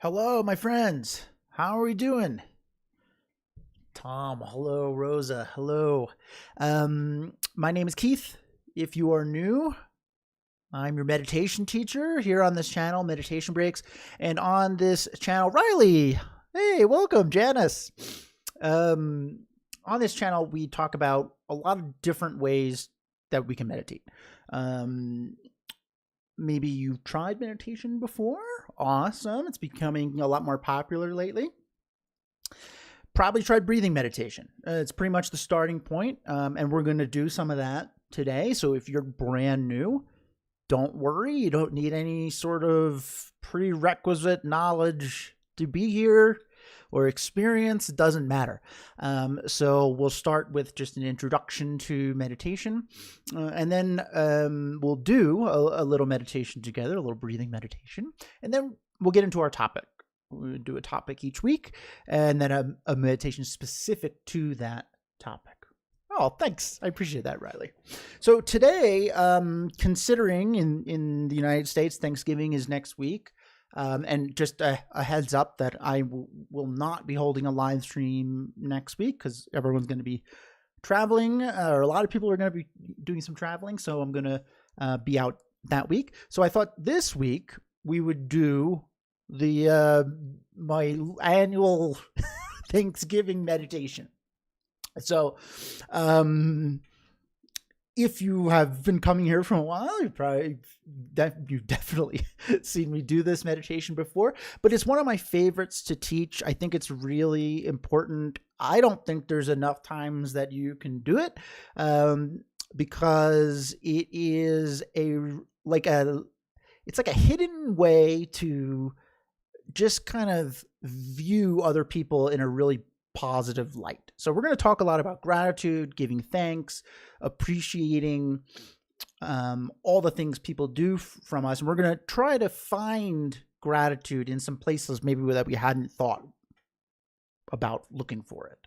Hello, my friends. How are we doing? Tom, hello. Rosa, hello. My name is Keith. If you are new, I'm your meditation teacher here on this channel, Meditation Breaks. And on this channel, Riley. Hey, welcome, Janice. On this channel, we talk about a lot of different ways that we can meditate. Maybe you've tried meditation before. Awesome. It's becoming a lot more popular lately. Probably tried breathing meditation. It's pretty much the starting point, and we're going to do some of that today. So if you're brand new, don't worry. You don't need any sort of prerequisite knowledge to be here or experience. It doesn't matter. So we'll start with just an introduction to meditation, and then we'll do a little meditation together, a little breathing meditation, and then we'll get into our topic. We'll do a topic each week, and then a meditation specific to that topic. Oh, thanks. I appreciate that, Riley. So today, considering in the United States, Thanksgiving is next week. And just a heads up that I will not be holding a live stream next week because everyone's going to be traveling, or a lot of people are going to be doing some traveling. So I'm going to be out that week. So I thought this week we would do the my annual Thanksgiving meditation. So, if you have been coming here for a while, you've definitely seen me do this meditation before, but it's one of my favorites to teach. I think it's really important. I don't think there's enough times that you can do it, because it is it's like a hidden way to just kind of view other people in a really positive light. So we're going to talk a lot about gratitude, giving thanks, appreciating all the things people do from us. And we're going to try to find gratitude in some places maybe that we hadn't thought about looking for it.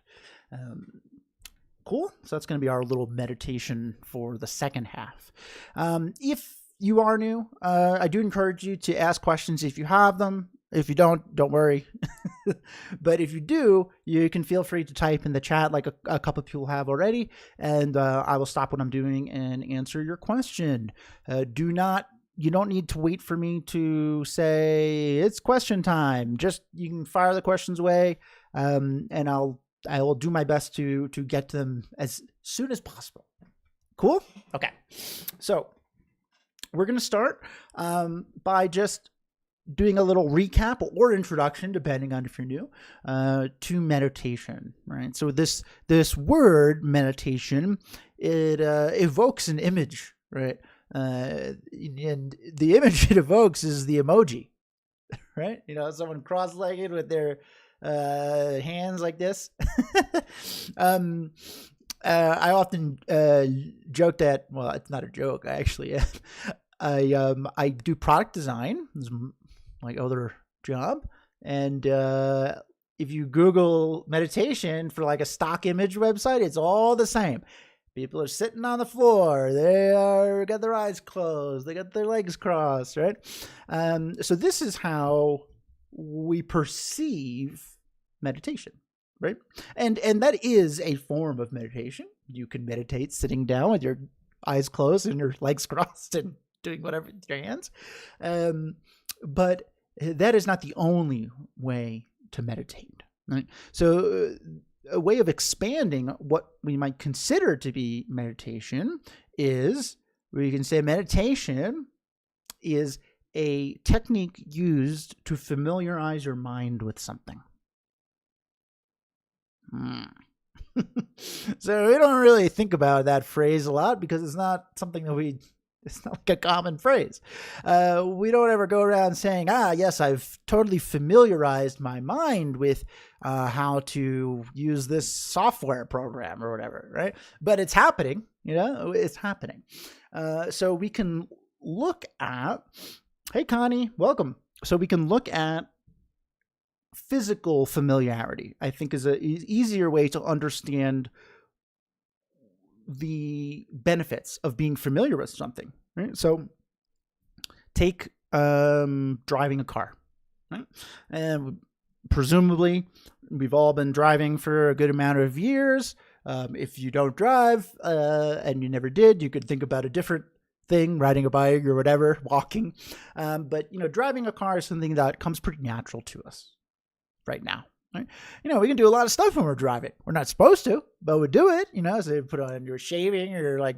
Cool. So that's going to be our little meditation for the second half. If you are new, I do encourage you to ask questions if you have them. If you don't worry. But if you do, you can feel free to type in the chat like a couple of people have already, and I will stop what I'm doing and answer your question. You don't need to wait for me to say it's question time. Just you can fire the questions away, and I will do my best to get to them as soon as possible. Cool? Okay. So we're going to start by just doing a little recap or introduction, depending on if you're new, to meditation, right? So this word meditation, it evokes an image, right? And the image it evokes is the emoji, right? Someone cross-legged with their hands like this. I often joke that, well, it's not a joke. I actually, I do product design. My other job, and if you Google meditation for like a stock image website, it's all the same. People are sitting on the floor, got their eyes closed, they got their legs crossed, right? So this is how we perceive meditation, right? And that is a form of meditation. You can meditate sitting down with your eyes closed and your legs crossed and doing whatever with your hands. But that is not the only way to meditate, right? So a way of expanding what we might consider to be meditation is, we can say meditation is a technique used to familiarize your mind with something. So we don't really think about that phrase a lot because it's not something that it's not like a common phrase. We don't ever go around saying, yes, I've totally familiarized my mind with how to use this software program or whatever, right? But it's happening, it's happening. So we can look at, hey, Connie, welcome. So we can look at physical familiarity, I think is an easier way to understand the benefits of being familiar with something, right? So take driving a car. right? And presumably, we've all been driving for a good amount of years. If you don't drive and you never did, you could think about a different thing, riding a bike or whatever, walking. But, driving a car is something that comes pretty natural to us right now. Right? We can do a lot of stuff when we're driving. We're not supposed to, but we do it. So you put on your shaving or like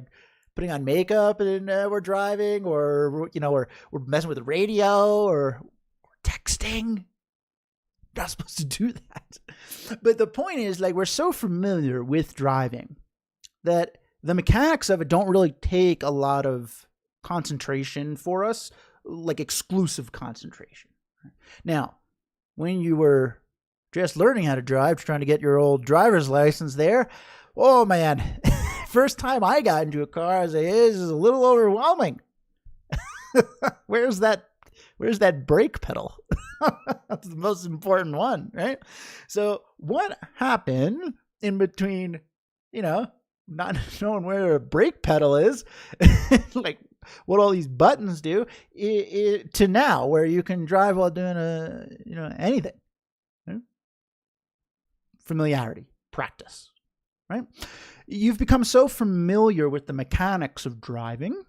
putting on makeup and we're driving, or we're messing with the radio or texting. Not supposed to do that. But the point is, like, we're so familiar with driving that the mechanics of it don't really take a lot of concentration for us, like exclusive concentration. Now, when you were just learning how to drive, trying to get your old driver's license there, oh man, first time I got into a car, as it is a little overwhelming. Where's that brake pedal? That's the most important one, right? So what happened in between, not knowing where a brake pedal is, like what all these buttons do, to now where you can drive while doing anything. Right? Familiarity, practice, right? You've become so familiar with the mechanics of driving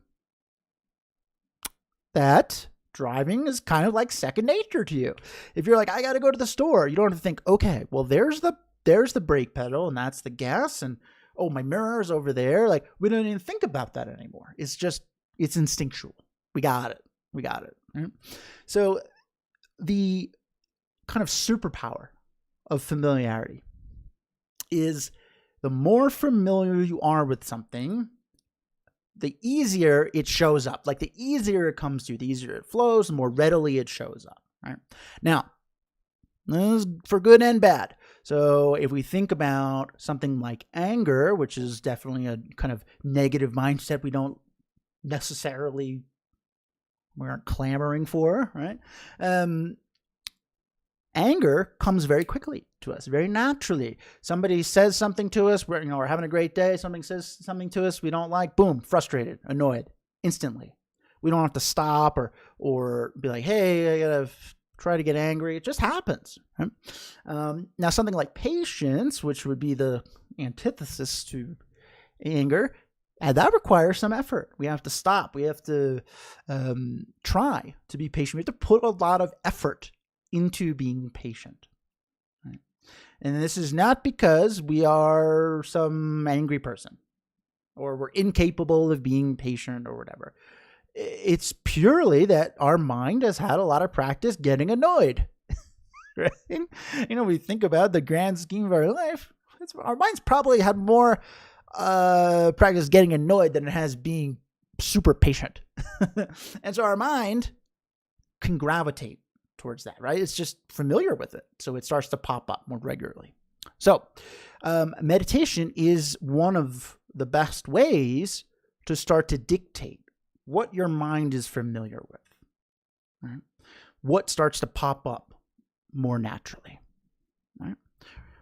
that driving is kind of like second nature to you. If you're like, I got to go to the store, you don't have to think, okay, well, there's the brake pedal and that's the gas, and oh, my mirror's over there. Like, we don't even think about that anymore. It's instinctual. We got it. Right? So the kind of superpower of familiarity is the more familiar you are with something, the easier it shows up. Like, the easier it comes to you, the easier it flows, the more readily it shows up, right? Now, this is for good and bad. So if we think about something like anger, which is definitely a kind of negative mindset we aren't clamoring for, right? Anger comes very quickly to us, very naturally. Somebody says something to us, we're having a great day, somebody says something to us we don't like, boom, frustrated, annoyed, instantly. We don't have to stop or be like, hey, I gotta try to get angry. It just happens. Right? Now, something like patience, which would be the antithesis to anger, and that requires some effort. We have to stop. We have to try to be patient. We have to put a lot of effort into being patient. Right? And this is not because we are some angry person or we're incapable of being patient or whatever. It's purely that our mind has had a lot of practice getting annoyed. Right? We think about the grand scheme of our life. Our mind's probably had more practice getting annoyed than it has being super patient. And so our mind can gravitate towards that, right? It's just familiar with it. So it starts to pop up more regularly. So meditation is one of the best ways to start to dictate what your mind is familiar with, right? What starts to pop up more naturally, right?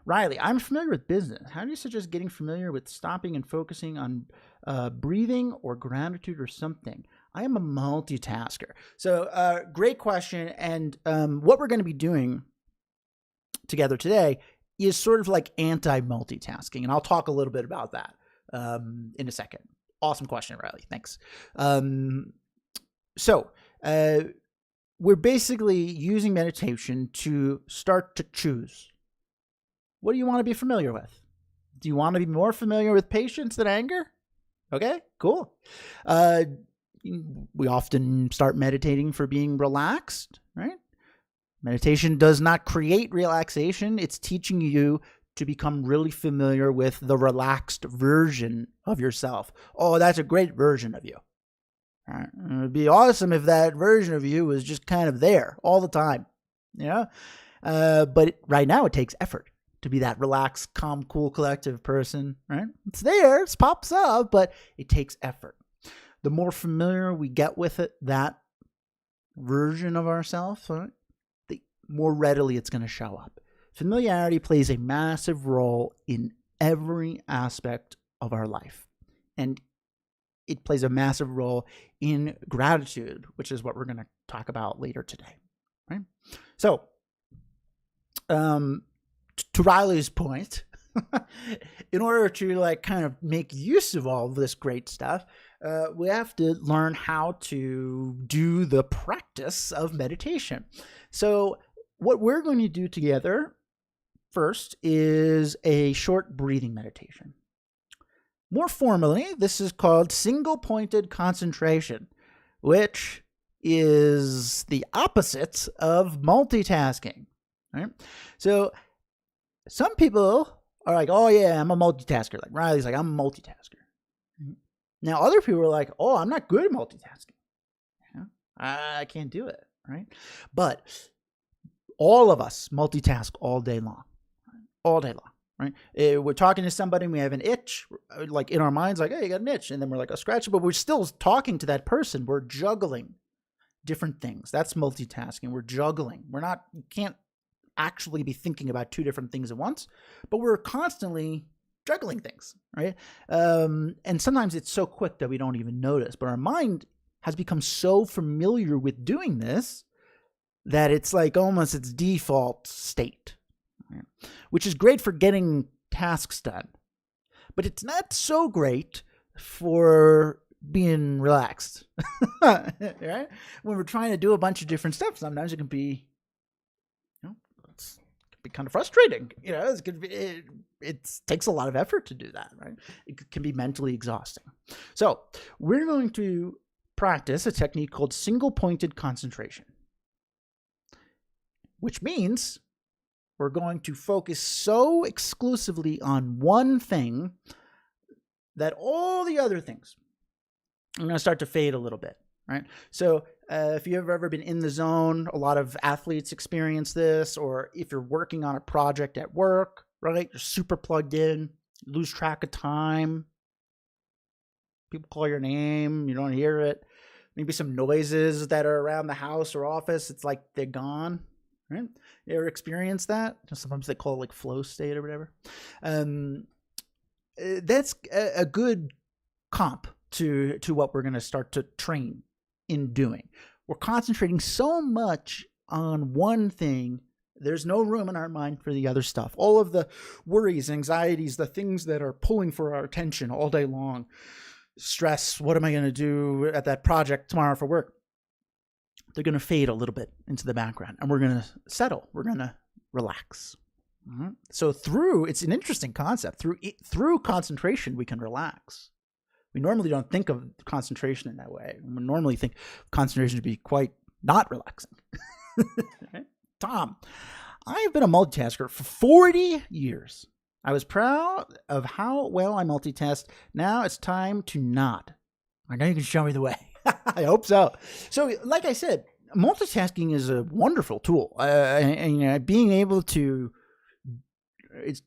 Riley, I'm familiar with business. How do you suggest getting familiar with stopping and focusing on breathing or gratitude or something? I am a multitasker. So great question. And what we're going to be doing together today is sort of like anti-multitasking. And I'll talk a little bit about that in a second. Awesome question, Riley. Thanks. So we're basically using meditation to start to choose. What do you want to be familiar with? Do you want to be more familiar with patience than anger? Okay, cool. We often start meditating for being relaxed, right? Meditation does not create relaxation. It's teaching you to become really familiar with the relaxed version of yourself. Oh, that's a great version of you. All right. It would be awesome if that version of you was just kind of there all the time, but right now it takes effort to be that relaxed, calm, cool, collective person, right? It's there, it pops up, but it takes effort. The more familiar we get with it, that version of ourselves, right, the more readily it's going to show up. Familiarity plays a massive role in every aspect of our life. And it plays a massive role in gratitude, which is what we're going to talk about later today. right? So, to Riley's point, in order to like kind of make use of all of this great stuff, we have to learn how to do the practice of meditation. So what we're going to do together first is a short breathing meditation. More formally, this is called single-pointed concentration, which is the opposite of multitasking, right? So some people are like, oh yeah, I'm a multitasker. Like Riley's like, I'm a multitasker. Now other people are like, oh, I'm not good at multitasking. I can't do it, right? But all of us multitask all day long, right? We're talking to somebody and we have an itch, like in our minds, like, hey, you got an itch. And then we're like, oh, scratch it. But we're still talking to that person. We're juggling different things. That's multitasking. We're juggling. You can't actually be thinking about two different things at once, but we're constantly juggling things, right? And sometimes it's so quick that we don't even notice, but our mind has become so familiar with doing this that it's like almost its default state, right? Which is great for getting tasks done, but it's not so great for being relaxed, right? When we're trying to do a bunch of different stuff, sometimes it can be kind of frustrating. It takes a lot of effort to do that, right? It can be mentally exhausting. So we're going to practice a technique called single-pointed concentration, which means we're going to focus so exclusively on one thing that all the other things are going to start to fade a little bit, right? So if you've ever been in the zone, a lot of athletes experience this, or if you're working on a project at work, right? You're super plugged in, lose track of time. People call your name, you don't hear it. Maybe some noises that are around the house or office, it's like they're gone, right? You ever experience that? Sometimes they call it like flow state or whatever. That's a good comp to what we're going to start to train in doing. We're concentrating so much on one thing, there's no room in our mind for the other stuff. All of the worries, anxieties, the things that are pulling for our attention all day long, stress, what am I going to do at that project tomorrow for work? They're going to fade a little bit into the background, and we're going to settle. We're going to relax. Mm-hmm. So it's an interesting concept. Through concentration, we can relax. We normally don't think of concentration in that way. We normally think concentration to be quite not relaxing. Tom, I've been a multitasker for 40 years. I was proud of how well I multitask. Now it's time to not. I know you can show me the way. I hope so. So, like I said, multitasking is a wonderful tool. And being able to, it's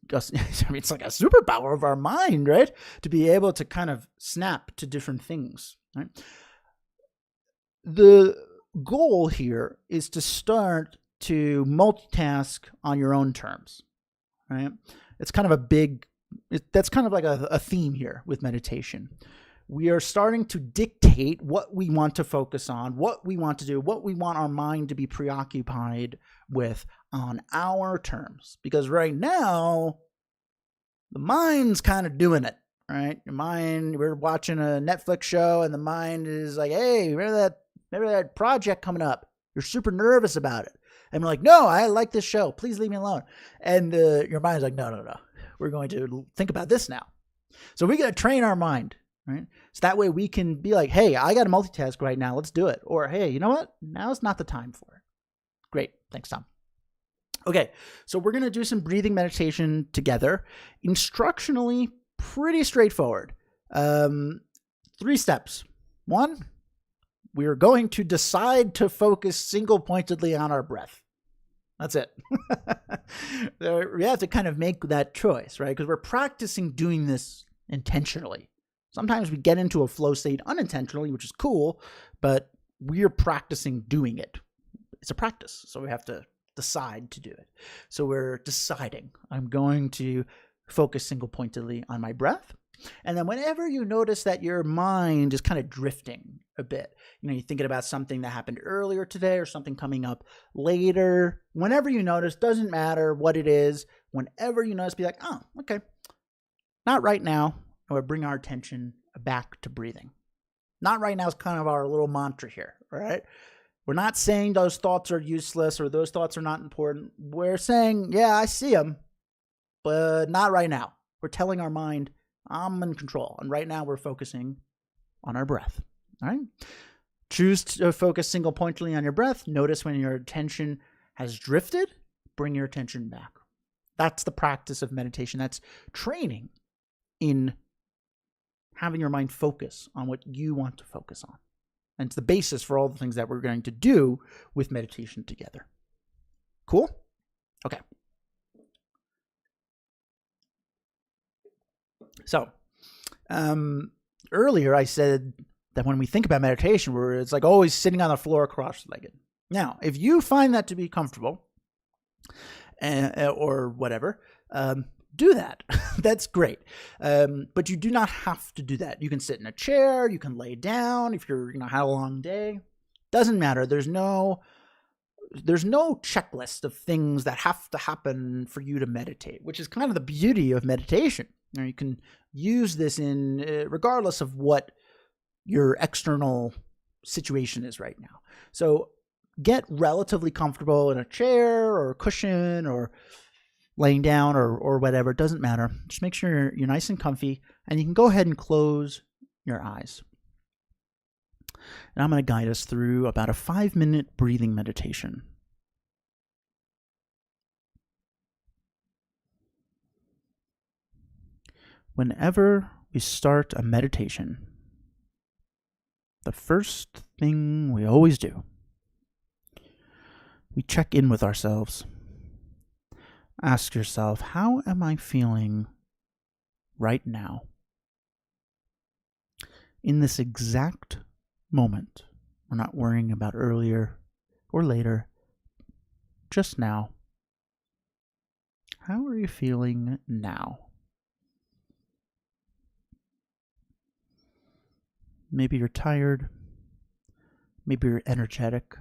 like a superpower of our mind, right? To be able to kind of snap to different things, right? The goal here is to start to multitask on your own terms, right? It's kind of that's kind of like a theme here with meditation. We are starting to dictate what we want to focus on, what we want to do, what we want our mind to be preoccupied with on our terms. Because right now, the mind's kind of doing it, right? Your mind, we're watching a Netflix show and the mind is like, hey, remember that project coming up? You're super nervous about it. And we're like, no, I like this show. Please leave me alone. And your mind's like, no. We're going to think about this now. So we got to train our mind, right? So that way we can be like, hey, I got to multitask right now. Let's do it. Or, hey, you know what? Now's not the time for it. Great. Thanks, Tom. Okay, so we're going to do some breathing meditation together. Instructionally, pretty straightforward. 3 steps. 1, we are going to decide to focus single-pointedly on our breath. That's it. We have to kind of make that choice, right? Because we're practicing doing this intentionally. Sometimes we get into a flow state unintentionally, which is cool, but we're practicing doing it. It's a practice, so we have to decide to do it. So we're deciding, I'm going to focus single-pointedly on my breath. And then whenever you notice that your mind is kind of drifting a bit, you're thinking about something that happened earlier today or something coming up later, whenever you notice, doesn't matter what it is, whenever you notice, be like, oh, okay, not right now. Or bring our attention back to breathing. Not right now is kind of our little mantra here, right? We're not saying those thoughts are useless or those thoughts are not important. We're saying, yeah, I see them, but not right now. We're telling our mind, I'm in control. And right now we're focusing on our breath. All right. Choose to focus single pointedly on your breath. Notice when your attention has drifted, bring your attention back. That's the practice of meditation. That's training in having your mind focus on what you want to focus on. And it's the basis for all the things that we're going to do with meditation together. Cool? Okay. So, earlier I said that when we think about meditation, it's like always sitting on the floor cross-legged. Now, if you find that to be comfortable, or whatever, do that. That's great. But you do not have to do that. You can sit in a chair. You can lay down if you're, had a long day. Doesn't matter. There's no checklist of things that have to happen for you to meditate, which is kind of the beauty of meditation. You can use this in regardless of what your external situation is right now. So get relatively comfortable in a chair or a cushion or laying down or whatever. It doesn't matter. Just make sure you're nice and comfy, and you can go ahead and close your eyes. And I'm going to guide us through about a 5-minute breathing meditation. Whenever we start a meditation, the first thing we always do, we check in with ourselves. Ask yourself, how am I feeling right now? In this exact moment, we're not worrying about earlier or later, just now. How are you feeling now? Maybe you're tired. Maybe you're energetic.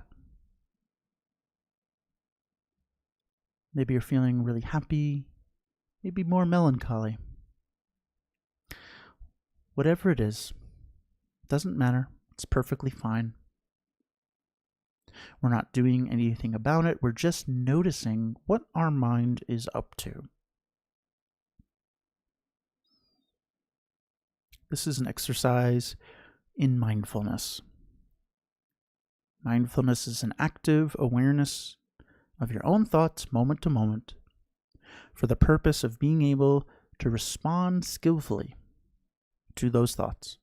Maybe you're feeling really happy. Maybe more melancholy. Whatever it is, doesn't matter. It's perfectly fine. We're not doing anything about it. We're just noticing what our mind is up to. This is an exercise in mindfulness. Mindfulness is an active awareness of your own thoughts moment to moment for the purpose of being able to respond skillfully to those thoughts.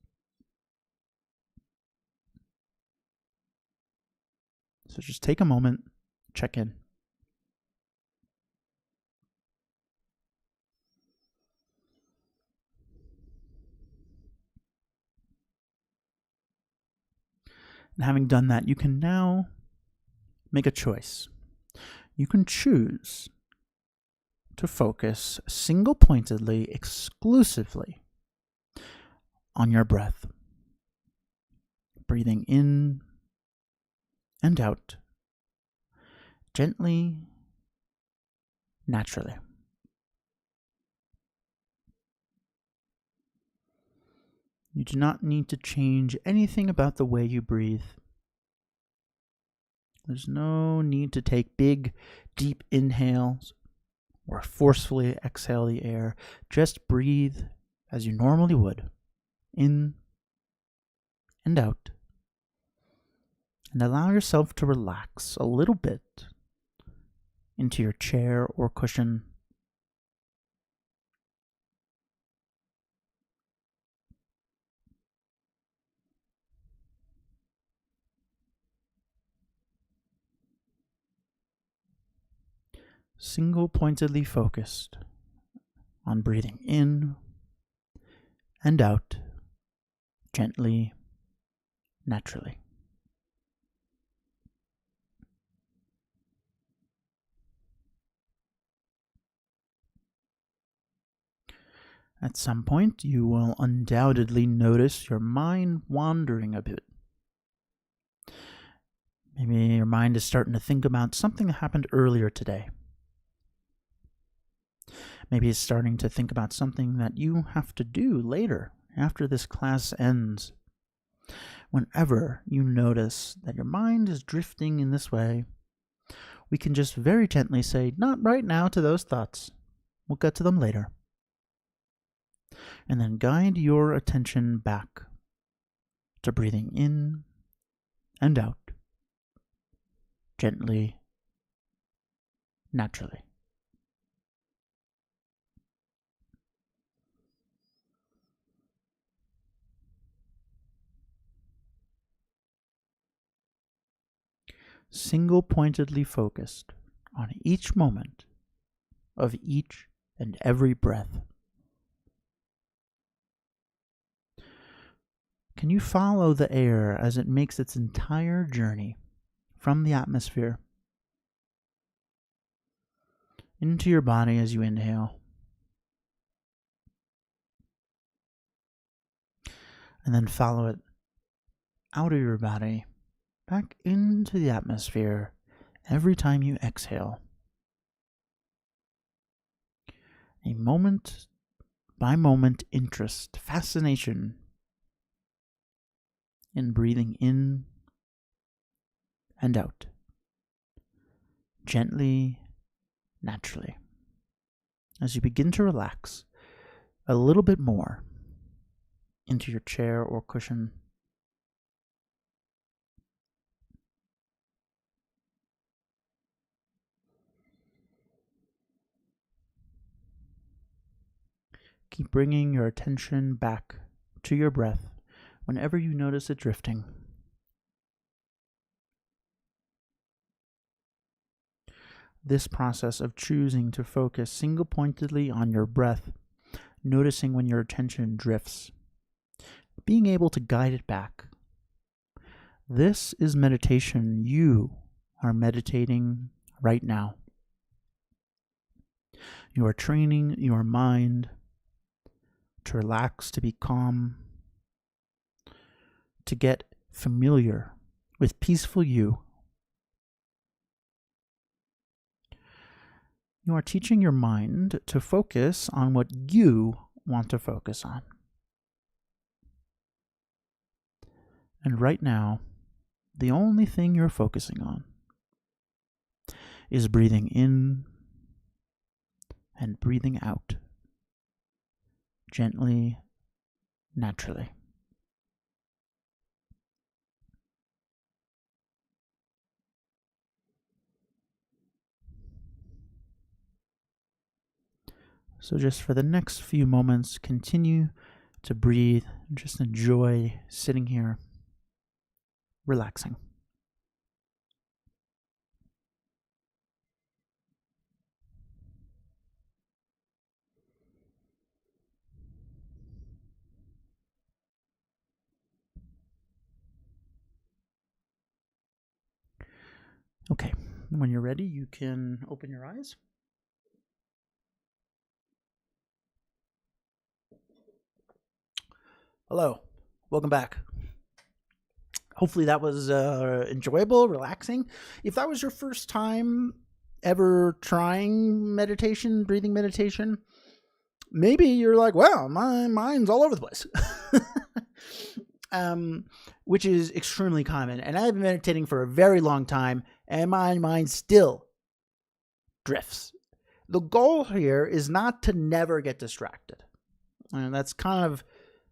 So just take a moment, check in. And having done that, you can now make a choice. You can choose to focus single-pointedly, exclusively on your breath. Breathing in and out, gently, naturally. You do not need to change anything about the way you breathe. There's no need to take big, deep inhales or forcefully exhale the air. Just breathe as you normally would, in and out. And allow yourself to relax a little bit into your chair or cushion. Single-pointedly focused on breathing in and out, gently, naturally. At some point, you will undoubtedly notice your mind wandering a bit. Maybe your mind is starting to think about something that happened earlier today. Maybe it's starting to think about something that you have to do later, after this class ends. Whenever you notice that your mind is drifting in this way, we can just very gently say, not right now to those thoughts. We'll get to them later. And then guide your attention back to breathing in and out, gently, naturally. Single-pointedly focused on each moment of each and every breath. Can you follow the air as it makes its entire journey from the atmosphere into your body as you inhale, and then follow it out of your body back into the atmosphere every time you exhale? A moment by moment interest, fascination in breathing in and out, gently, naturally, as you begin to relax a little bit more into your chair or cushion. Keep bringing your attention back to your breath whenever you notice it drifting. This process of choosing to focus single-pointedly on your breath, noticing when your attention drifts, being able to guide it back. This is meditation. You are meditating right now. You are training your mind to relax, to be calm, to get familiar with peaceful you. You are teaching your mind to focus on what you want to focus on. And right now, the only thing you're focusing on is breathing in and breathing out, gently, naturally. So just for the next few moments, continue to breathe and just enjoy sitting here, relaxing. Okay, when you're ready, you can open your eyes. Hello, welcome back. Hopefully that was enjoyable, relaxing. If that was your first time ever trying meditation, breathing meditation, maybe you're like, wow, my mind's all over the place. Which is extremely common. And I've been meditating for a very long time, and my mind still drifts. The goal here is not to never get distracted. And that's kind of,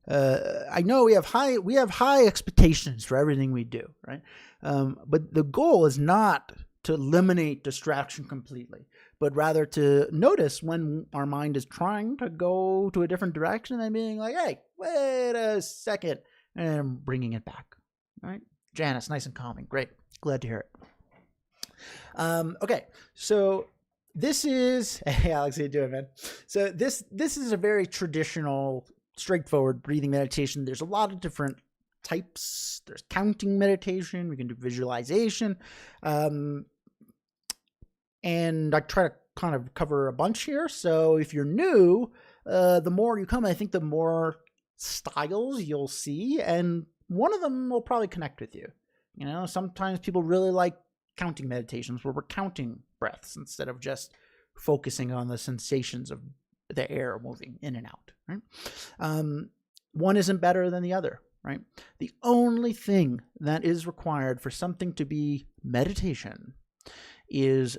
I know we have high expectations for everything we do, right? But the goal is not to eliminate distraction completely, but rather to notice when our mind is trying to go to a different direction and being like, hey, wait a second, and bringing it back. All right, Janice, nice and calming. Great. Glad to hear it. Okay, so this is, hey, Alex, how you doing, man? So this is a very traditional, straightforward breathing meditation. There's a lot of different types. There's counting meditation. We can do visualization. And I try to kind of cover a bunch here. So if you're new, the more you come, I think the more styles you'll see, and one of them will probably connect with you. Sometimes people really like counting meditations where we're counting breaths instead of just focusing on the sensations of the air moving in and out, right? One isn't better than the other, right? The only thing that is required for something to be meditation is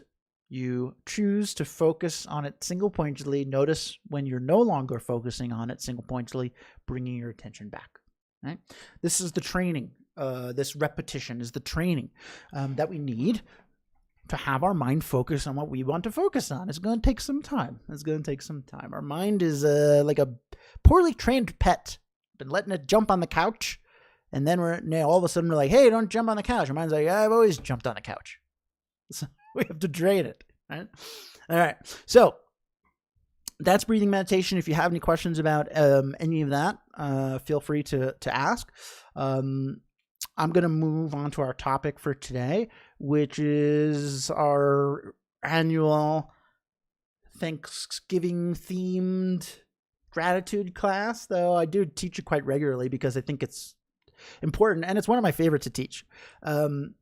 you choose to focus on it single pointedly. Notice when you're no longer focusing on it single pointedly, bringing your attention back, right? This is the training. This repetition is the training that we need to have our mind focus on what we want to focus on. It's going to take some time. Our mind is like a poorly trained pet. Been letting it jump on the couch, and then all of a sudden we're like, hey, don't jump on the couch. Our mind's like, I've always jumped on the couch. So we have to train it, right? All right. So that's breathing meditation. If you have any questions about any of that, feel free to ask. I'm going to move on to our topic for today, which is our annual Thanksgiving themed gratitude class, though I do teach it quite regularly because I think it's important, and it's one of my favorites to teach. I'll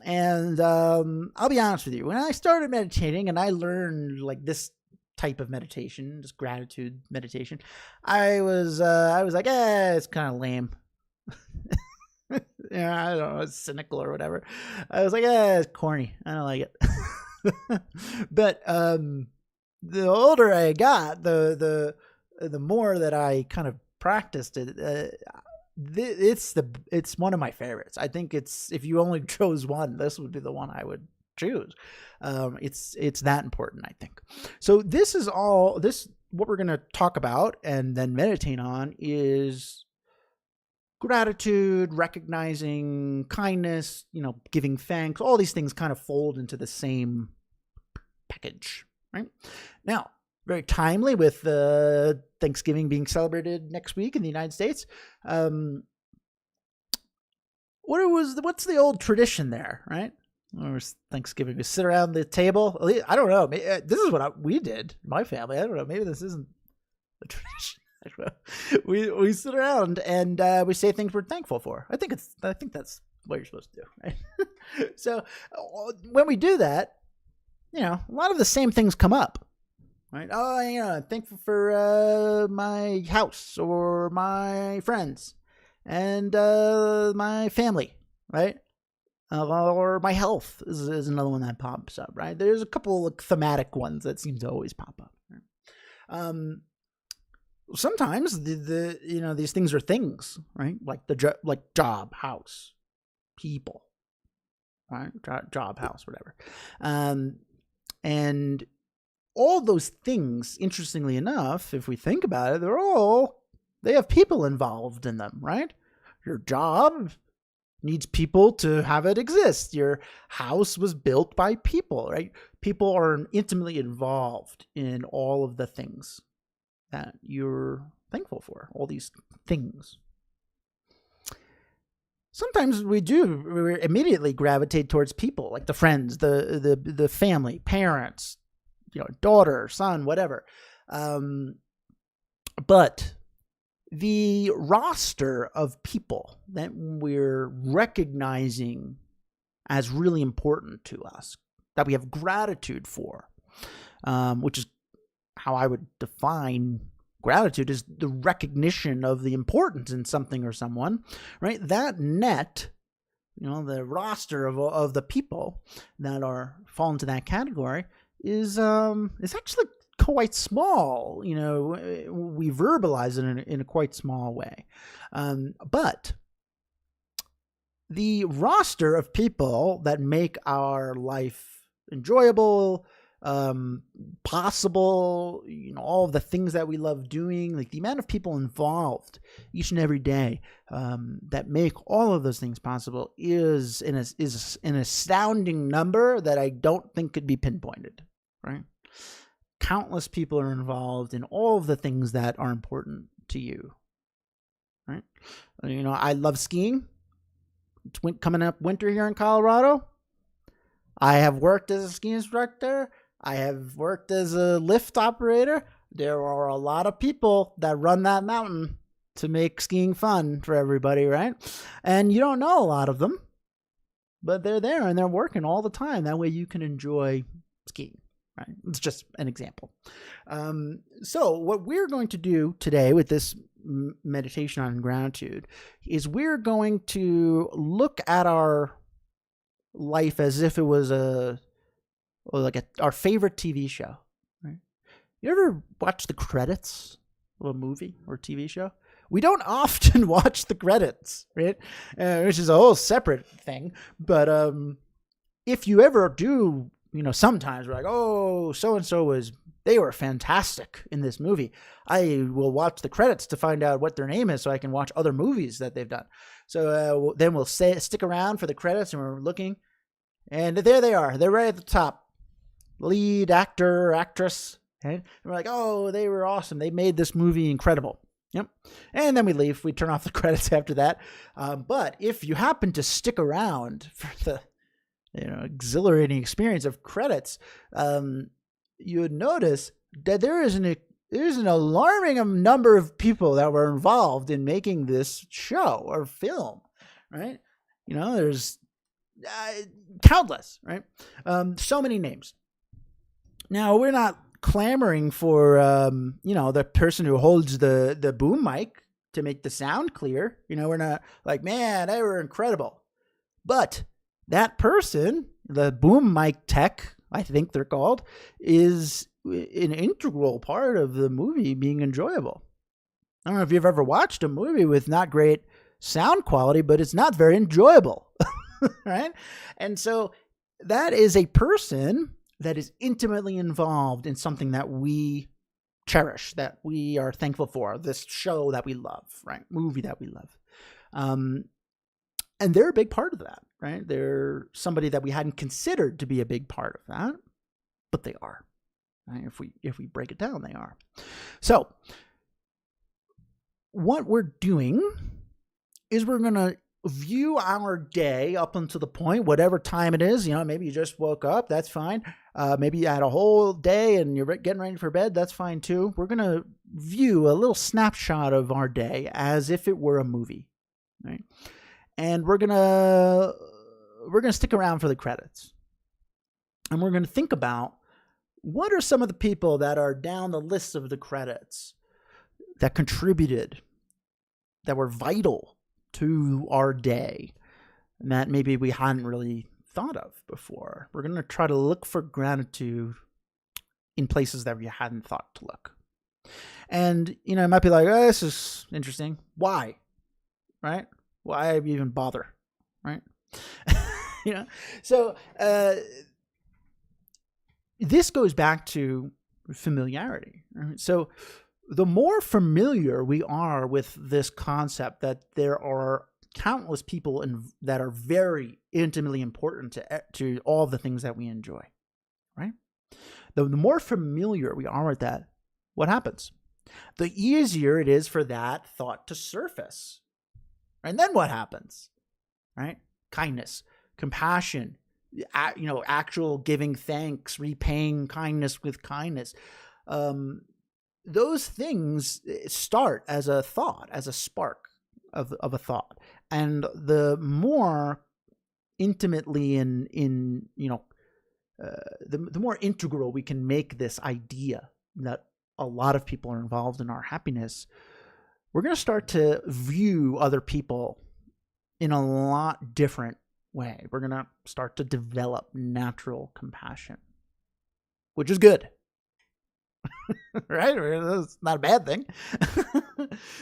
be honest with you, when I started meditating and I learned like this type of meditation, this gratitude meditation, I was like, it's kind of lame. I don't know, it's cynical or whatever. I was like, it's corny. I don't like it. But the older I got, the more that I kind of practiced it, it's one of my favorites. I think if you only chose one, this would be the one I would choose. It's that important, I think. So this is what we're going to talk about and then meditate on is gratitude, recognizing kindness, giving thanks. All these things kind of fold into the same package, right? Now, very timely with Thanksgiving being celebrated next week in the United States. What's the old tradition there, right? Or Thanksgiving, we sit around the table. I don't know. This is what we did, my family. I don't know. Maybe this isn't a tradition. We sit around and we say things we're thankful for. I think that's what you're supposed to do, right? So when we do that, a lot of the same things come up. Right? Oh, I'm thankful for my house or my friends and my family, right? Or my health is another one that pops up, right? There's a couple of thematic ones that seem to always pop up. Right? Sometimes these things are things, right? Like like job, house, people, right? Job, house, whatever, and all those things, interestingly enough, if we think about it, they have people involved in them, right? Your job needs people to have it exist. Your house was built by people, right? People are intimately involved in all of the things that you're thankful for, all these things. Sometimes we immediately gravitate towards people, like the friends, the family, parents, daughter, son, whatever. But the roster of people that we're recognizing as really important to us, that we have gratitude for, which is how I would define gratitude, is the recognition of the importance in something or someone, right? That net, the roster of the people that fall into that category is actually quite small. We verbalize it in a quite small way. But the roster of people that make our life enjoyable, possible, all of the things that we love doing, like the amount of people involved each and every day that make all of those things possible is an astounding number that I don't think could be pinpointed, right? Countless people are involved in all of the things that are important to you, right? I love skiing. It's coming up winter here in Colorado. I have worked as a ski instructor. I have worked as a lift operator. there are a lot of people that run that mountain to make skiing fun for everybody, right? And you don't know a lot of them, but they're there and they're working all the time. That way you can enjoy skiing, right? It's just an example. So what we're going to do today with this meditation on gratitude is we're going to look at our life as if it was our favorite TV show, right? You ever watch the credits of a movie or TV show? We don't often watch the credits, right? Which is a whole separate thing. But if you ever do, sometimes we're like, oh, so-and-so they were fantastic in this movie. I will watch the credits to find out what their name is so I can watch other movies that they've done. So then we'll stick around for the credits and we're looking. And there they are. They're right at the top. Lead actor, actress. Right? And we're like, oh, they were awesome. They made this movie incredible. Yep. And then we leave. We turn off the credits after that. But if you happen to stick around for the exhilarating experience of credits, you would notice that there's an alarming number of people that were involved in making this show or film, right? There's countless, right? So many names. Now, we're not clamoring for, the person who holds the boom mic to make the sound clear. We're not like, man, they were incredible. But that person, the boom mic tech, I think they're called, is an integral part of the movie being enjoyable. I don't know if you've ever watched a movie with not great sound quality, but it's not very enjoyable, right? And so that is a person that is intimately involved in something that we cherish, that we are thankful for, this show that we love, right? Movie that we love. And they're a big part of that, right? They're somebody that we hadn't considered to be a big part of that, but they are. Right? If we break it down, they are. So what we're doing is we're going to view our day up until the point, whatever time it is, maybe you just woke up, that's fine. Maybe you had a whole day and you're getting ready for bed, that's fine too. We're going to view a little snapshot of our day as if it were a movie, right? And we're going to stick around for the credits. And we're going to think about what are some of the people that are down the list of the credits that contributed, that were vital to our day, and that maybe we hadn't really thought of before. We're going to try to look for gratitude in places that we hadn't thought to look. And, it might be like, oh, this is interesting. Why? Right? Why even bother? Right? So this goes back to familiarity. Right? So the more familiar we are with this concept that there are countless people that are very intimately important to all of the things that we enjoy, right? The more familiar we are with that, what happens? The easier it is for that thought to surface. And then what happens? Right? Kindness, compassion, actual giving thanks, repaying kindness with kindness. Those things start as a thought, as a spark of a thought. And the more intimately the more integral we can make this idea that a lot of people are involved in our happiness, we're going to start to view other people in a lot different way. We're going to start to develop natural compassion, which is good. Right? It's not a bad thing.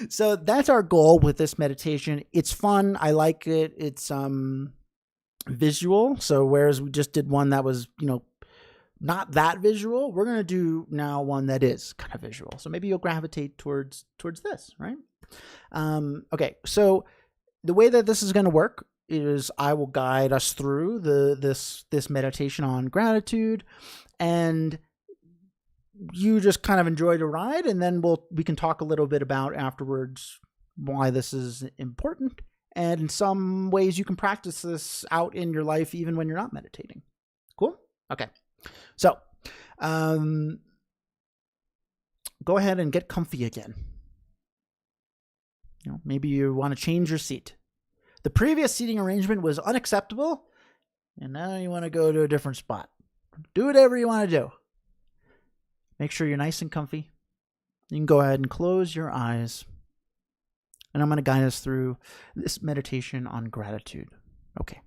So that's our goal with this meditation. It's fun. I like it. It's visual. So whereas we just did one that was, not that visual, we're going to do now one that is kind of visual. So maybe you'll gravitate towards this, right? Okay. So the way that this is going to work is I will guide us through this meditation on gratitude, and you just kind of enjoy the ride, and then we can talk a little bit about afterwards why this is important, and in some ways you can practice this out in your life even when you're not meditating. Cool? Okay. So go ahead and get comfy again. Maybe you want to change your seat. The previous seating arrangement was unacceptable, and now you want to go to a different spot. Do whatever you want to do. Make sure you're nice and comfy. You can go ahead and close your eyes. And I'm going to guide us through this meditation on gratitude. Okay.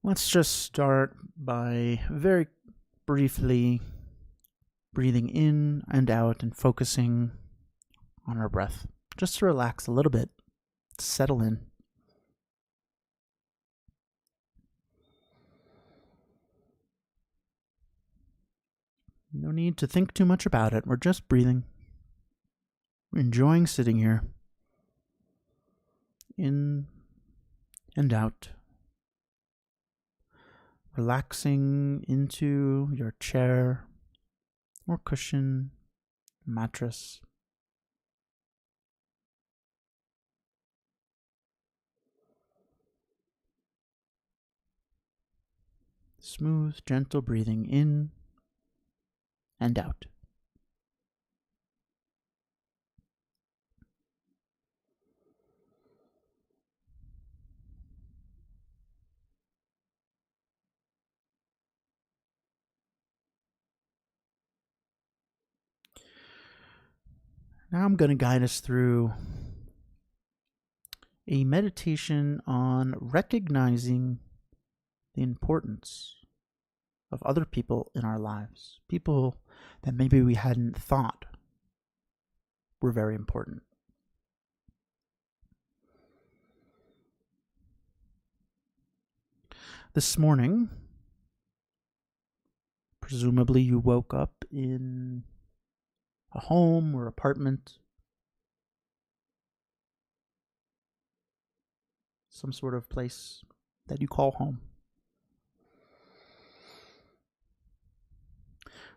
Let's just start by very briefly breathing in and out and focusing on our breath. Just to relax a little bit, settle in. No need to think too much about it. We're just breathing. We're enjoying sitting here. In and out. Relaxing into your chair or cushion, mattress. Smooth, gentle breathing in and out. Now I'm going to guide us through a meditation on recognizing the importance of other people in our lives. People that maybe we hadn't thought were very important. This morning, presumably you woke up in a home or apartment, some sort of place that you call home.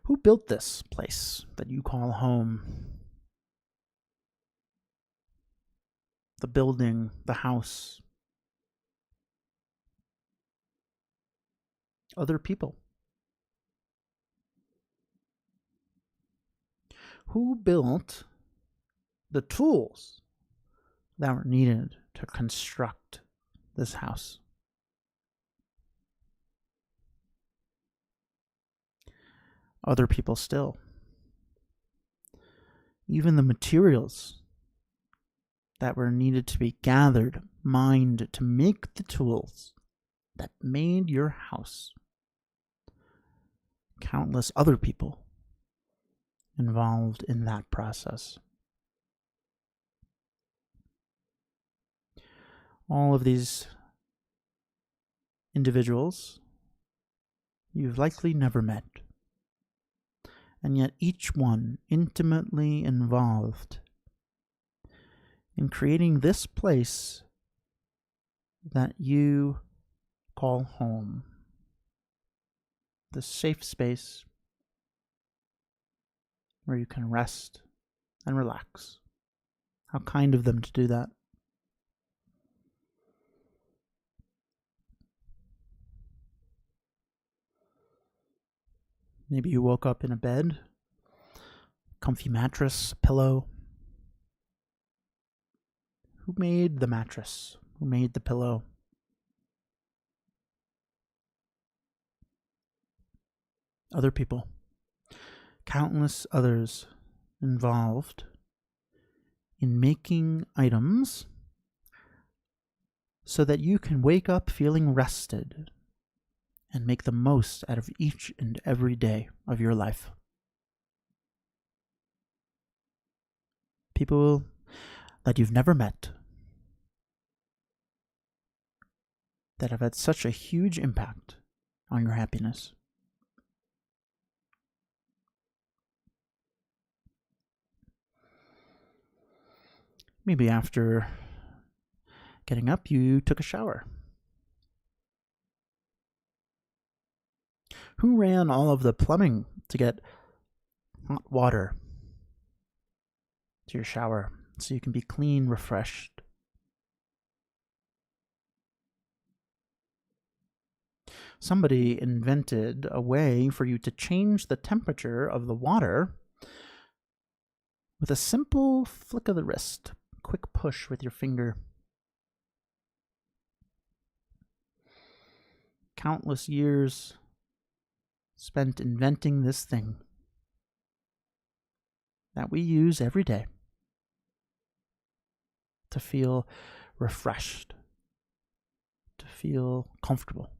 Who built this place that you call home? The building, the house. Other people. Who built the tools that were needed to construct this house? Other people still. Even the materials that were needed to be gathered, mined to make the tools that made your house. Countless other people involved in that process. All of these individuals you've likely never met, and yet each one intimately involved in creating this place that you call home, the safe space where you can rest and relax. How kind of them to do that. Maybe you woke up in a bed, comfy mattress, pillow. Who made the mattress? Who made the pillow? Other people. Countless others involved in making items so that you can wake up feeling rested and make the most out of each and every day of your life. People that you've never met, that have had such a huge impact on your happiness. Maybe after getting up, you took a shower. Who ran all of the plumbing to get hot water to your shower so you can be clean, refreshed, Somebody invented a way for you to change the temperature of the water with a simple flick of the wrist, quick push with your finger. Countless years spent inventing this thing that we use every day to feel refreshed, to feel comfortable.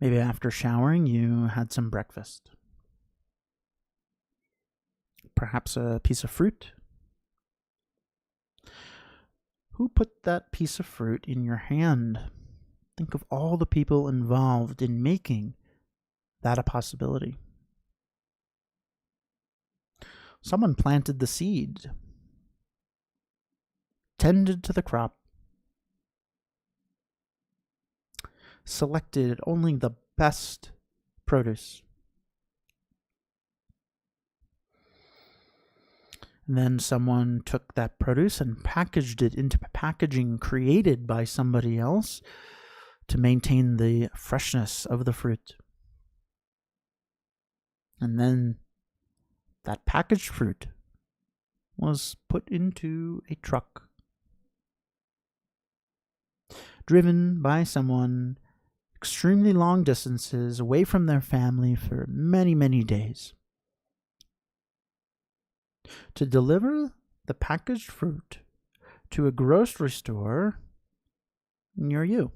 Maybe after showering, you had some breakfast. Perhaps a piece of fruit. Who put that piece of fruit in your hand? Think of all the people involved in making that a possibility. Someone planted the seed, tended to the crop, selected only the best produce. And then someone took that produce and packaged it into packaging created by somebody else to maintain the freshness of the fruit. And then that packaged fruit was put into a truck, driven by someone extremely long distances away from their family for many, many days, to deliver the packaged fruit to a grocery store near you.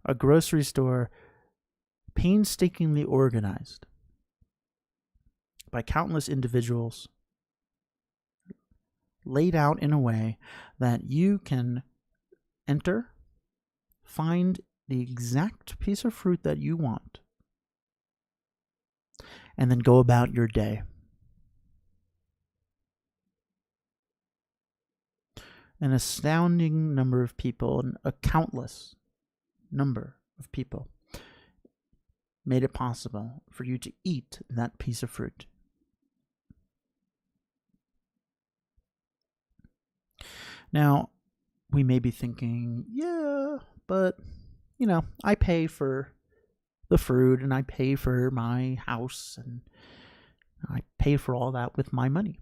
A grocery store painstakingly organized by countless individuals, laid out in a way that you can enter, find the exact piece of fruit that you want, and then go about your day. An astounding number of people, a countless number of people, made it possible for you to eat that piece of fruit. Now, we may be thinking, yeah, but, I pay for the fruit and I pay for my house and I pay for all that with my money.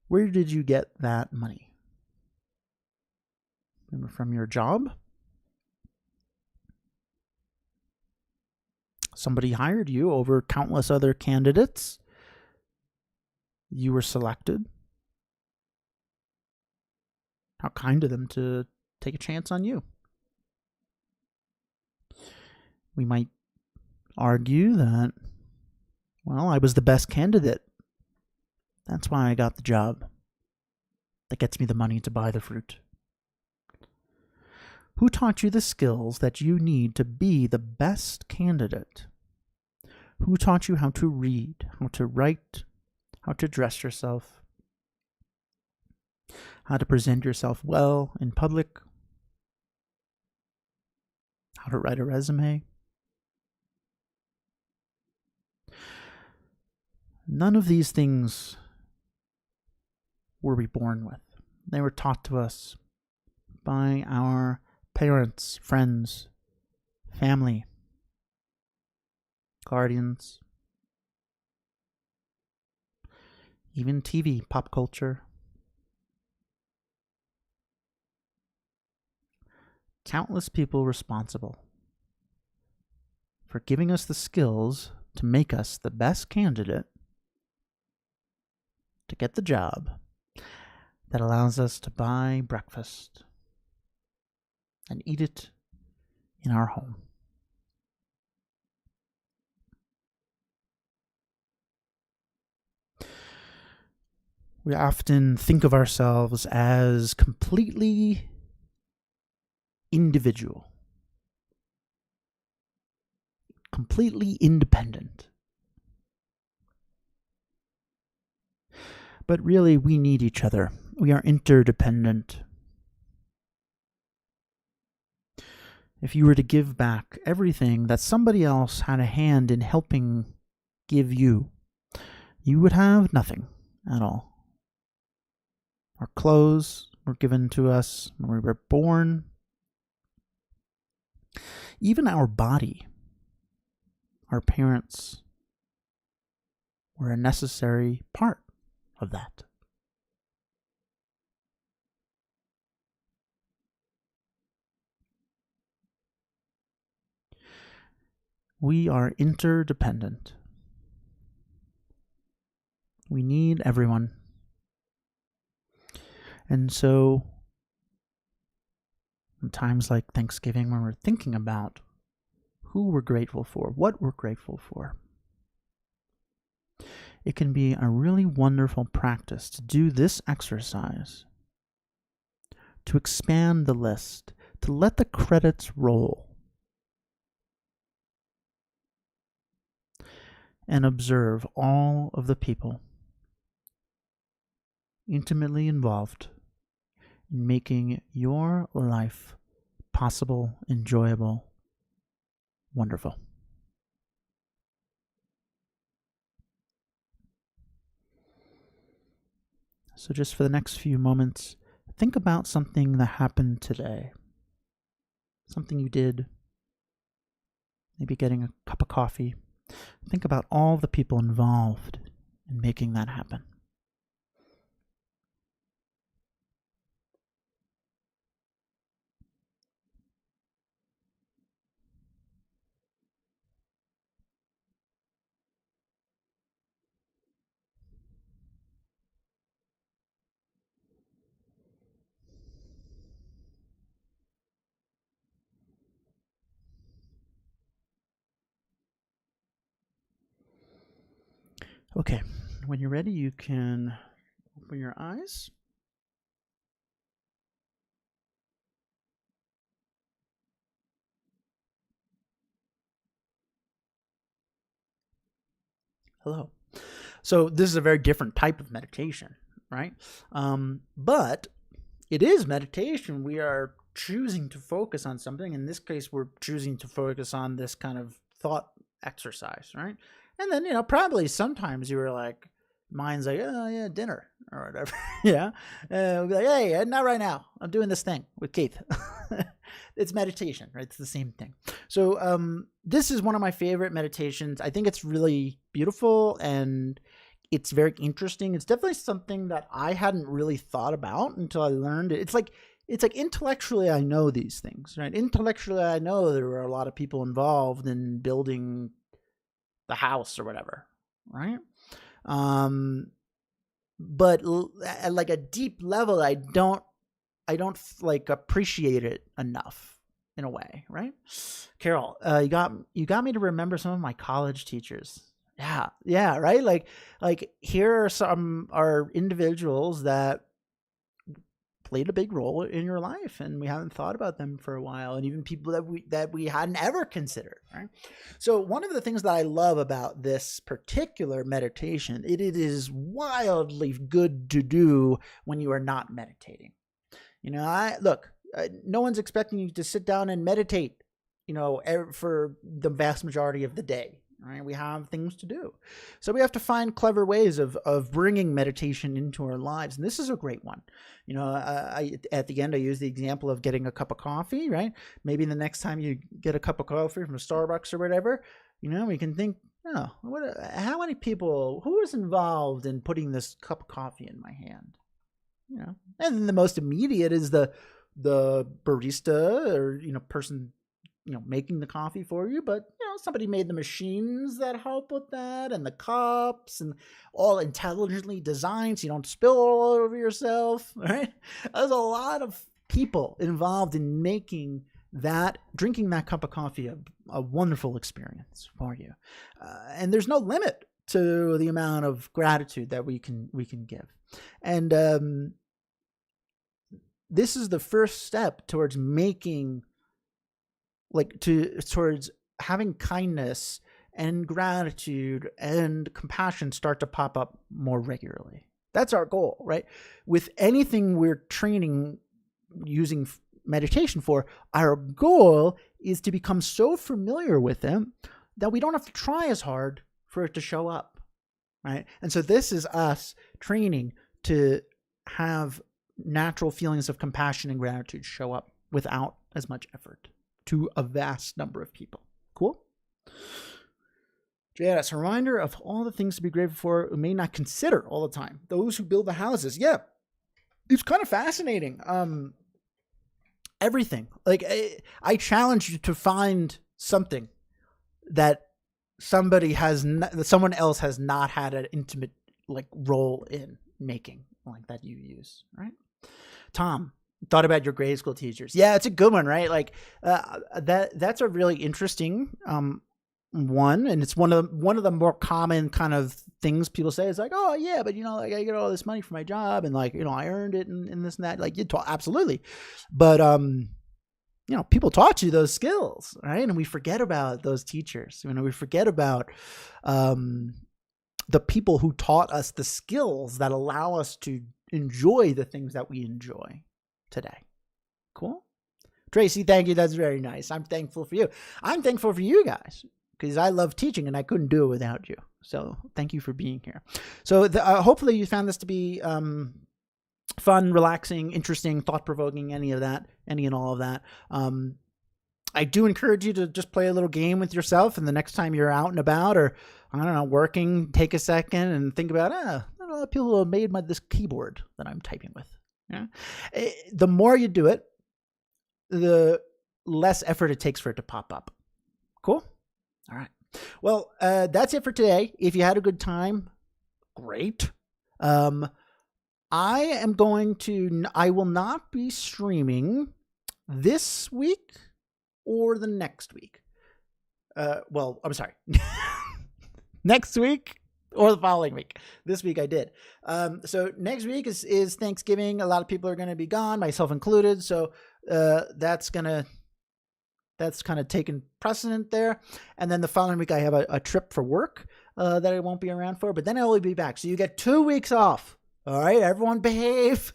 Where did you get that money? From your job? Somebody hired you over countless other candidates. You were selected. How kind of them to take a chance on you. We might argue that, I was the best candidate. That's why I got the job. That gets me the money to buy the fruit. Who taught you the skills that you need to be the best candidate? Who taught you how to read, how to write, how to dress yourself, how to present yourself well in public, how to write a resume? None of these things were we born with. They were taught to us by our parents, friends, family, guardians, even TV, pop culture. Countless people responsible for giving us the skills to make us the best candidate to get the job that allows us to buy breakfast and eat it in our home. We often think of ourselves as completely individual, completely independent. But really, we need each other. We are interdependent. If you were to give back everything that somebody else had a hand in helping give you, you would have nothing. at all. Our clothes were given to us when we were born. Even our body, our parents were a necessary part of that. We are interdependent. We need everyone. And so, in times like Thanksgiving, when we're thinking about who we're grateful for, what we're grateful for, it can be a really wonderful practice to do this exercise, to expand the list, to let the credits roll, and observe all of the people intimately involved in making your life possible, enjoyable, wonderful. So just for the next few moments, think about something that happened today. Something you did, maybe getting a cup of coffee. Think about all the people involved in making that happen. Okay, when you're ready, you can open your eyes. Hello. So this is a very different type of meditation, right? But it is meditation. We are choosing to focus on something. In this case, we're choosing to focus on this kind of thought exercise, right? And then, probably sometimes you were like, mine's like, oh yeah, dinner or whatever. Yeah. We'll be like, hey, not right now. I'm doing this thing with Keith. It's meditation, right? It's the same thing. So this is one of my favorite meditations. I think it's really beautiful and it's very interesting. It's definitely something that I hadn't really thought about until I learned it. It's like intellectually I know these things, right? Intellectually I know there were a lot of people involved in building the house or whatever, right? But at like a deep level, I don't like appreciate it enough in a way, right? Carol, you got me to remember some of my college teachers. Yeah, right. Like here are individuals that played a big role in your life, and we haven't thought about them for a while, and even people that we hadn't ever considered, right? So one of the things that I love about this particular meditation, it is wildly good to do when you are not meditating. No one's expecting you to sit down and meditate, for the vast majority of the day. Right? We have things to do. So we have to find clever ways of bringing meditation into our lives. And this is a great one. At the end, I use the example of getting a cup of coffee, right? Maybe the next time you get a cup of coffee from Starbucks or whatever, we can think, how many people, who is involved in putting this cup of coffee in my hand? And then the most immediate is the barista or, person, making the coffee for you, but somebody made the machines that help with that, and the cups, and all intelligently designed so you don't spill all over yourself, right? There's a lot of people involved in making drinking that cup of coffee a wonderful experience for you, and there's no limit to the amount of gratitude that we can give, and this is the first step towards making, towards having kindness and gratitude and compassion start to pop up more regularly. That's our goal, right? With anything we're training using meditation for, our goal is to become so familiar with them that we don't have to try as hard for it to show up. right? And so this is us training to have natural feelings of compassion and gratitude show up without as much effort to a vast number of people. Cool? Janice, a reminder of all the things to be grateful for who may not consider all the time. Those who build the houses. Yeah, it's kind of fascinating. Everything. Like, I challenge you to find something that someone else has not had an intimate like role in making, like that you use, right? Tom, thought about your grade school teachers. Yeah, it's a good one, right? Like that's a really interesting one, and it's one of the more common kind of things people say. It's like, oh yeah, but like I get all this money for my job, and like I earned it in this and that. Like you talk, absolutely, but people taught you those skills, right? And we forget about those teachers. We forget about the people who taught us the skills that allow us to enjoy the things that we enjoy today. Cool? Tracy, thank you. That's very nice. I'm thankful for you. I'm thankful for you guys because I love teaching and I couldn't do it without you. So thank you for being here. So hopefully you found this to be fun, relaxing, interesting, thought-provoking, any and all of that. I do encourage you to just play a little game with yourself, and the next time you're out and about or, I don't know, working, take a second and think about, a lot of people have made this keyboard that I'm typing with. Yeah. The more you do it, the less effort it takes for it to pop up. Cool? All right. Well, that's it for today. If you had a good time, great. I will not be streaming this week or the next week. I'm sorry. Next week or the following week. This week I did. So next week is Thanksgiving. A lot of people are going to be gone, myself included. So that's kind of taken precedent there. And then the following week I have a trip for work that I won't be around for, but then I'll be back. So you get 2 weeks off. All right, everyone behave.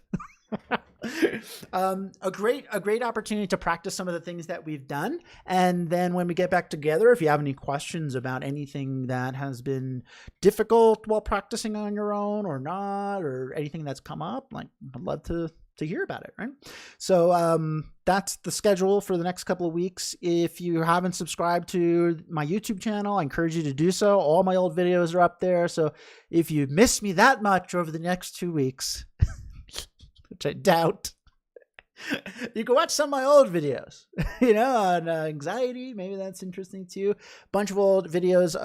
A great opportunity to practice some of the things that we've done. And then when we get back together, if you have any questions about anything that has been difficult while practicing on your own or not, or anything that's come up, like I'd love to hear about it, right? So that's the schedule for the next couple of weeks. If you haven't subscribed to my YouTube channel, I encourage you to do so. All my old videos are up there. So if you miss me that much over the next 2 weeks, which I doubt, you can watch some of my old videos, on anxiety. Maybe that's interesting to you. Bunch of old videos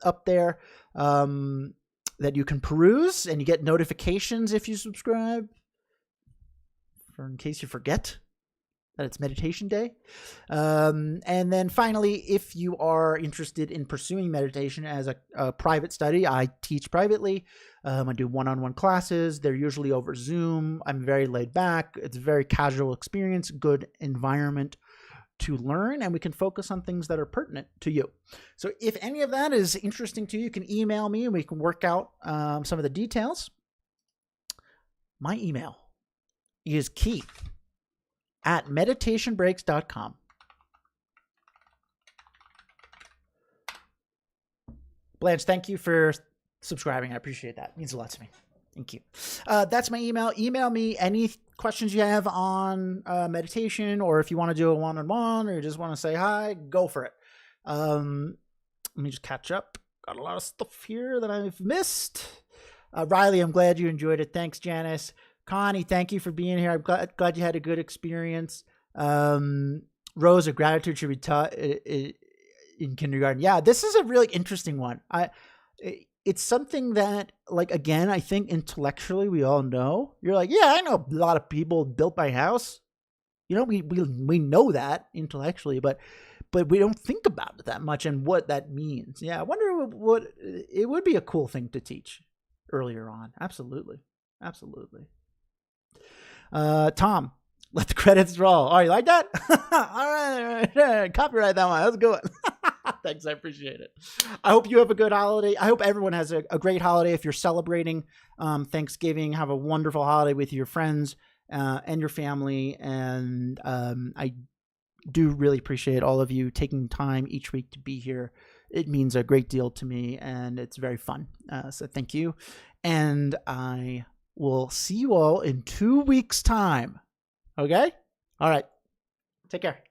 up there that you can peruse, and you get notifications if you subscribe, in case you forget that it's meditation day. And then finally, if you are interested in pursuing meditation as a private study, I teach privately. I do one-on-one classes. They're usually over Zoom. I'm very laid back. It's a very casual experience, good environment to learn, and we can focus on things that are pertinent to you. So if any of that is interesting to you, you can email me and we can work out some of the details. My email is keith@meditationbreaks.com. Blanche, thank you for subscribing. I appreciate that. It means a lot to me. Thank you. That's my email. Email me any questions you have on meditation, or if you want to do a one-on-one or you just want to say hi, go for it. Let me just catch up. Got a lot of stuff here that I've missed. Riley, I'm glad you enjoyed it. Thanks, Janice. Connie, thank you for being here. I'm glad you had a good experience. Rose, a gratitude should be taught in kindergarten. Yeah, this is a really interesting one. It's something that, like, again, I think intellectually we all know. You're like, yeah, I know a lot of people built my house. We know that intellectually, but we don't think about it that much and what that means. Yeah, I wonder what it would be a cool thing to teach earlier on. Absolutely. Tom, let the credits roll. Oh, you like that? All right. Copyright that one. That was a good one. Thanks. I appreciate it. I hope you have a good holiday. I hope everyone has a great holiday. If you're celebrating Thanksgiving, have a wonderful holiday with your friends and your family. And I do really appreciate all of you taking time each week to be here. It means a great deal to me, and it's very fun. So thank you. And I will see you all in 2 weeks' time. Okay? All right. Take care.